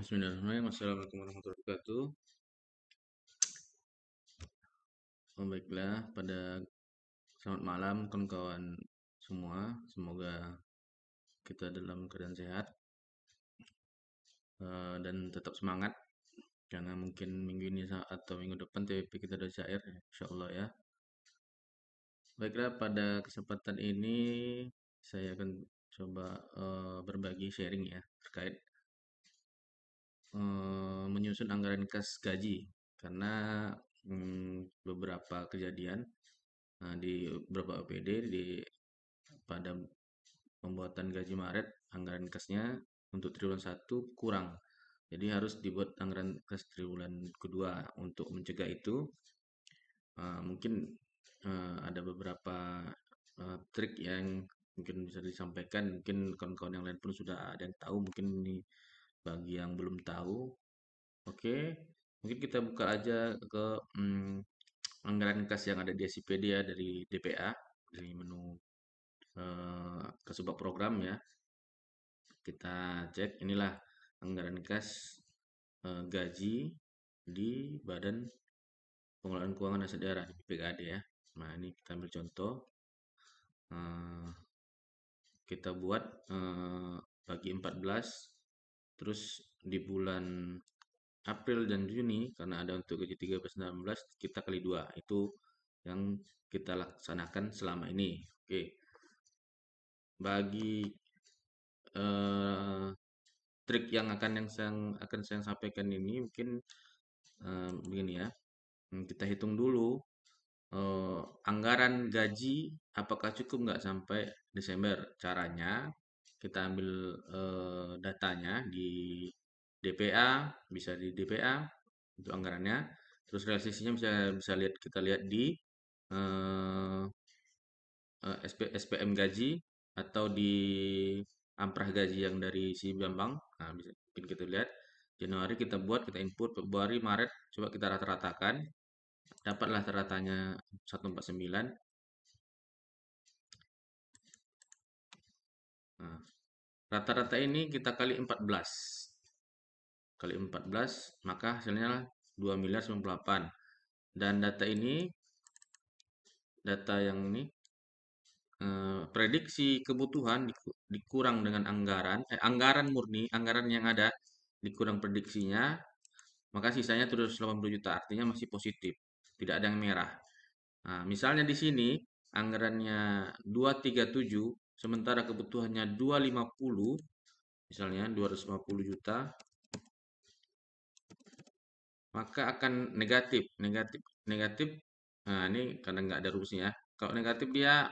Bismillahirrahmanirrahim. Assalamualaikum warahmatullahi wabarakatuh. Baiklah, pada selamat malam kawan-kawan semua. Semoga kita dalam keadaan sehat dan tetap semangat karena mungkin minggu ini atau minggu depan TWP kita sudah cair, insya Allah ya. Baiklah, pada kesempatan ini saya akan coba berbagi sharing ya terkait menyusun anggaran kas gaji karena beberapa kejadian di beberapa OPD pada pembuatan gaji Maret anggaran kasnya untuk triwulan 1 kurang. Jadi harus dibuat anggaran kas triwulan kedua. Untuk mencegah itu mungkin ada beberapa trik yang mungkin bisa disampaikan. Mungkin kawan-kawan yang lain pun sudah ada yang tahu. Mungkin ini bagi yang belum tahu. Oke, mungkin kita buka aja ke anggaran kas yang ada di SIPD ya dari DPA, dari menu ke sebuah program ya. Kita cek inilah anggaran kas gaji di Badan Pengelolaan Keuangan Aset Daerah di BPKAD ya. Nah, ini kita ambil contoh. Eh, kita buat bagi 14, terus di bulan April dan Juni karena ada untuk gaji 13 19 kita kali 2. Itu yang kita laksanakan selama ini. Oke. Bagi eh, trik yang akan saya sampaikan ini mungkin begini ya. Kita hitung dulu anggaran gaji apakah cukup nggak sampai Desember. Caranya kita ambil datanya di DPA, bisa di DPA untuk anggarannya. Terus realisasinya bisa bisa kita lihat di eh, SPM gaji atau di amprah gaji yang dari si Bambang. Nah, bisa mungkin kita lihat Januari kita buat, kita input Februari, Maret, coba kita rata-ratakan. Dapatlah rata-ratanya 149. Nah, rata-rata ini kita kali 14. Kali 14, maka hasilnya 2.098. Dan data ini, data yang ini prediksi kebutuhan dikurang dengan anggaran murni, anggaran yang ada dikurang prediksinya, maka sisanya 780 juta, artinya masih positif, tidak ada yang merah. Nah, misalnya di sini anggarannya 237, sementara kebutuhannya 250, misalnya 250 juta, maka akan negatif, negatif, negatif. Nah, ini karena nggak ada rumusnya ya. Kalau negatif dia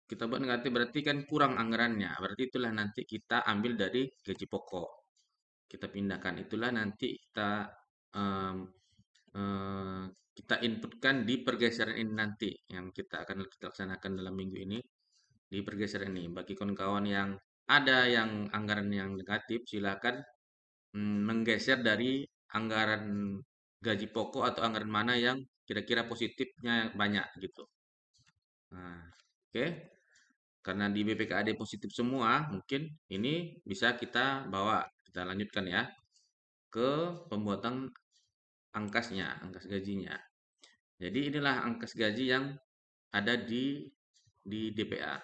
kita buat negatif berarti kan kurang anggarannya. Berarti itulah nanti kita ambil dari gaji pokok. Kita pindahkan itulah nanti em, eh, kita inputkan di pergeseran ini nanti yang kita akan kita laksanakan dalam minggu ini di pergeseran ini. Bagi kawan-kawan yang ada yang anggaran yang negatif, silakan menggeser dari anggaran gaji pokok atau anggaran mana yang kira-kira positifnya banyak gitu. Nah, oke. Karena di BPKAD positif semua, mungkin ini bisa kita bawa, kita lanjutkan ya ke pembuatan angkasnya, angkas gajinya. Jadi inilah angkas gaji yang ada di DPA.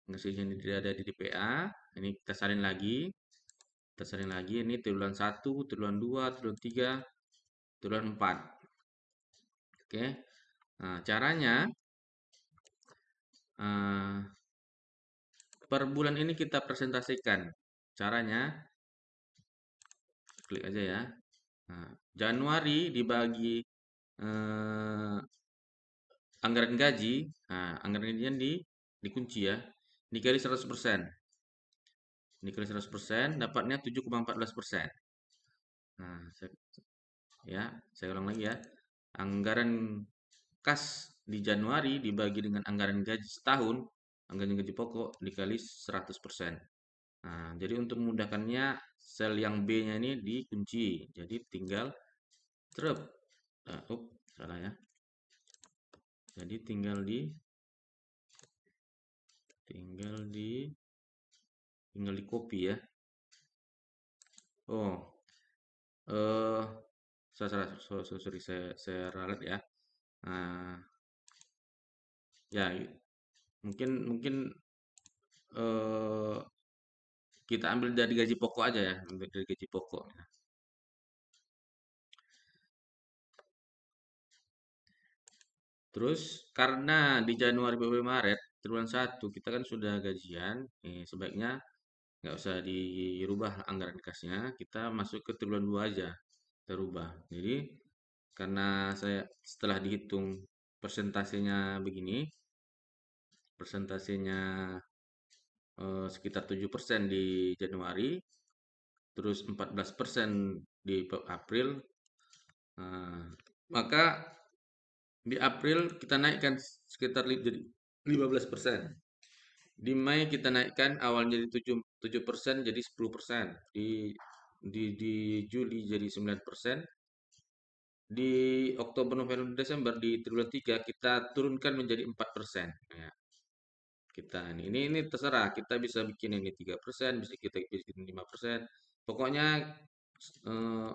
Angkas gaji yang ada di DPA. Ini kita salin lagi. Kita salin lagi. Ini triwulan 1, triwulan 2, triwulan 3, triwulan 4. Oke. Nah, caranya eh, per bulan ini kita presentasikan. Caranya klik aja ya. Nah, Januari dibagi anggaran gaji. Nah, anggaran gajinya dikunci ya. Dikali 100%. Dikali 100% dapatnya 7,14%. Nah, saya ulang lagi ya. Anggaran kas di Januari dibagi dengan anggaran gaji setahun, anggaran gaji pokok dikali 100%. Nah, jadi untuk memudahkannya sel yang B-nya ini dikunci. Jadi tinggal trep. Salah ya. Jadi tinggal di copy ya. Oh, eh sorry, saya ralat ya. Nah, ya mungkin mungkin eh kita ambil dari gaji pokok aja ya, ambil dari gaji pokok. Terus karena di Januari, Februari, Maret, triwulan satu kita kan sudah gajian, sebaiknya nggak usah dirubah anggaran kasnya, kita masuk ke triwulan 2 aja, terubah. Jadi karena saya setelah dihitung persentasenya begini, persentasenya sekitar 7% di Januari, terus 14% di April, nah, maka di April kita naikkan sekitar jadi 15%. Di Mei kita naikkan awalnya jadi 7% jadi 10%. Di Juli jadi 9%. Di Oktober, November, Desember di triwulan 3 kita turunkan menjadi 4%. Ya, kita ini terserah, kita bisa bikin ini 3%, bisa kita bikin 5%. Pokoknya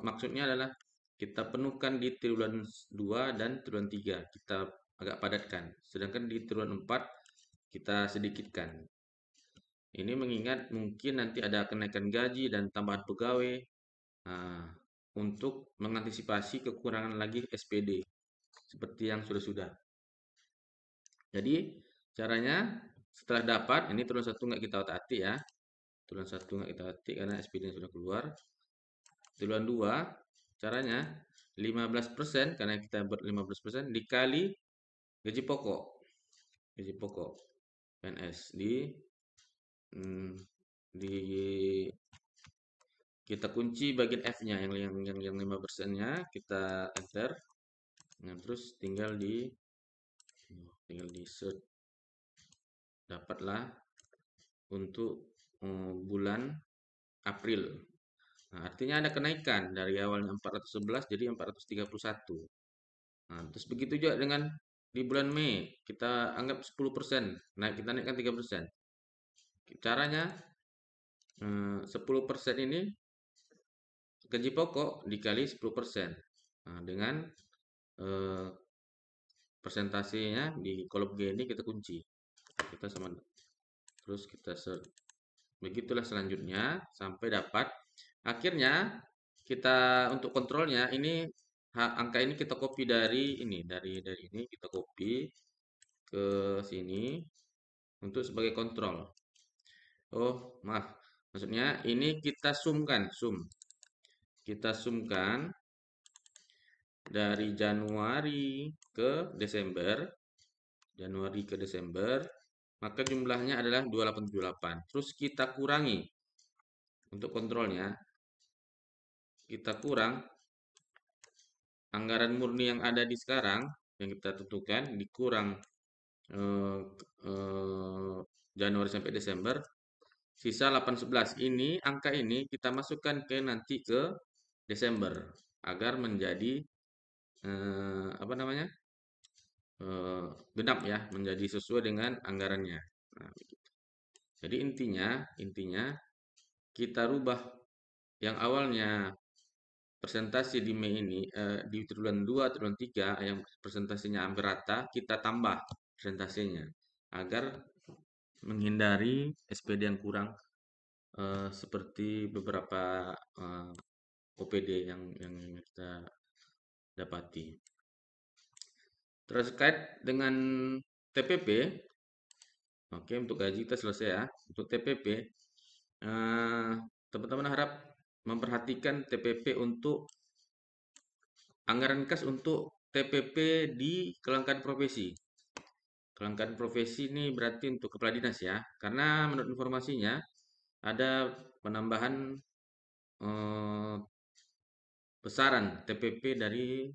maksudnya adalah kita penuhkan di triwulan 2 dan triwulan 3. Kita agak padatkan. Sedangkan di triwulan 4 kita sedikitkan. Ini mengingat mungkin nanti ada kenaikan gaji dan tambahan pegawai. Nah, untuk mengantisipasi kekurangan lagi SPD seperti yang sudah-sudah. Jadi caranya setelah dapat ini triwulan satu nggak kita otak-atik ya. Triwulan satu nggak kita otak karena SPD sudah keluar. Triwulan 2 caranya 15% karena kita buat 15% dikali gaji pokok. Gaji pokok PNS hmm, di kita kunci bagian F-nya yang 5%-nya kita enter. Nah, terus tinggal di search dapatlah untuk bulan April. Nah, artinya ada kenaikan dari awalnya 411 jadi 431. Nah, terus begitu juga dengan di bulan Mei, kita anggap 10%, kita naikkan 3%. Caranya 10% ini gaji pokok dikali 10%. Nah, dengan eh, persentasenya di kolom G ini kita kunci. Kita sama terus kita search. Begitulah selanjutnya sampai dapat. Akhirnya kita untuk kontrolnya ini angka ini kita copy dari ini kita copy ke sini untuk sebagai kontrol. Oh, maaf. Maksudnya ini kita zoomkan, zoom. Kita zoomkan dari Januari ke Desember. Januari ke Desember, maka jumlahnya adalah 2878. Terus kita kurangi untuk kontrolnya, kita kurang anggaran murni yang ada di sekarang yang kita tentukan dikurang eh, eh, Januari sampai Desember, sisa 811. Ini angka ini kita masukkan ke nanti ke Desember agar menjadi apa namanya? eh, genap ya, menjadi sesuai dengan anggarannya. Nah, jadi intinya kita rubah yang awalnya presentasi di Mei ini di triwulan 2, triwulan 3 yang presentasinya hampir rata, kita tambah presentasinya agar menghindari SPD yang kurang seperti beberapa eh, OPD yang kita dapati. Terkait dengan TPP, oke untuk gaji kita selesai ya. Untuk TPP, teman-teman harap memperhatikan TPP untuk anggaran kas untuk TPP di kelangkaan profesi. Kelangkaan profesi ini berarti untuk kepala dinas ya. Karena menurut informasinya ada penambahan eh, besaran TPP dari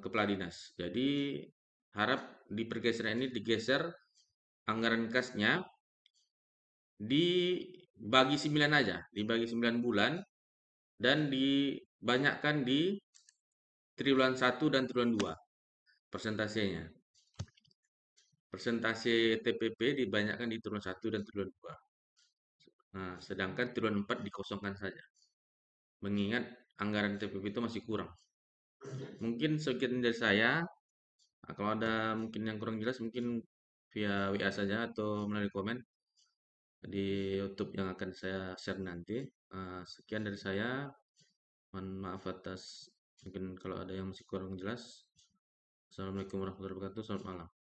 kepala dinas. Jadi harap di pergeseran ini digeser anggaran kasnya dibagi 9 aja, dibagi 9 bulan dan dibanyakkan di triwulan 1 dan triwulan 2 persentasenya. Persentase TPP dibanyakkan di triwulan 1 dan triwulan 2. Nah, sedangkan triwulan 4 dikosongkan saja. mengingat anggaran TPP itu masih kurang. Mungkin sekian dari saya. Nah, kalau ada mungkin yang kurang jelas mungkin via WA saja atau melalui komen di YouTube yang akan saya share nanti. Sekian dari saya. Mohon maaf atas mungkin kalau ada yang masih kurang jelas. Assalamualaikum warahmatullahi wabarakatuh. Selamat malam.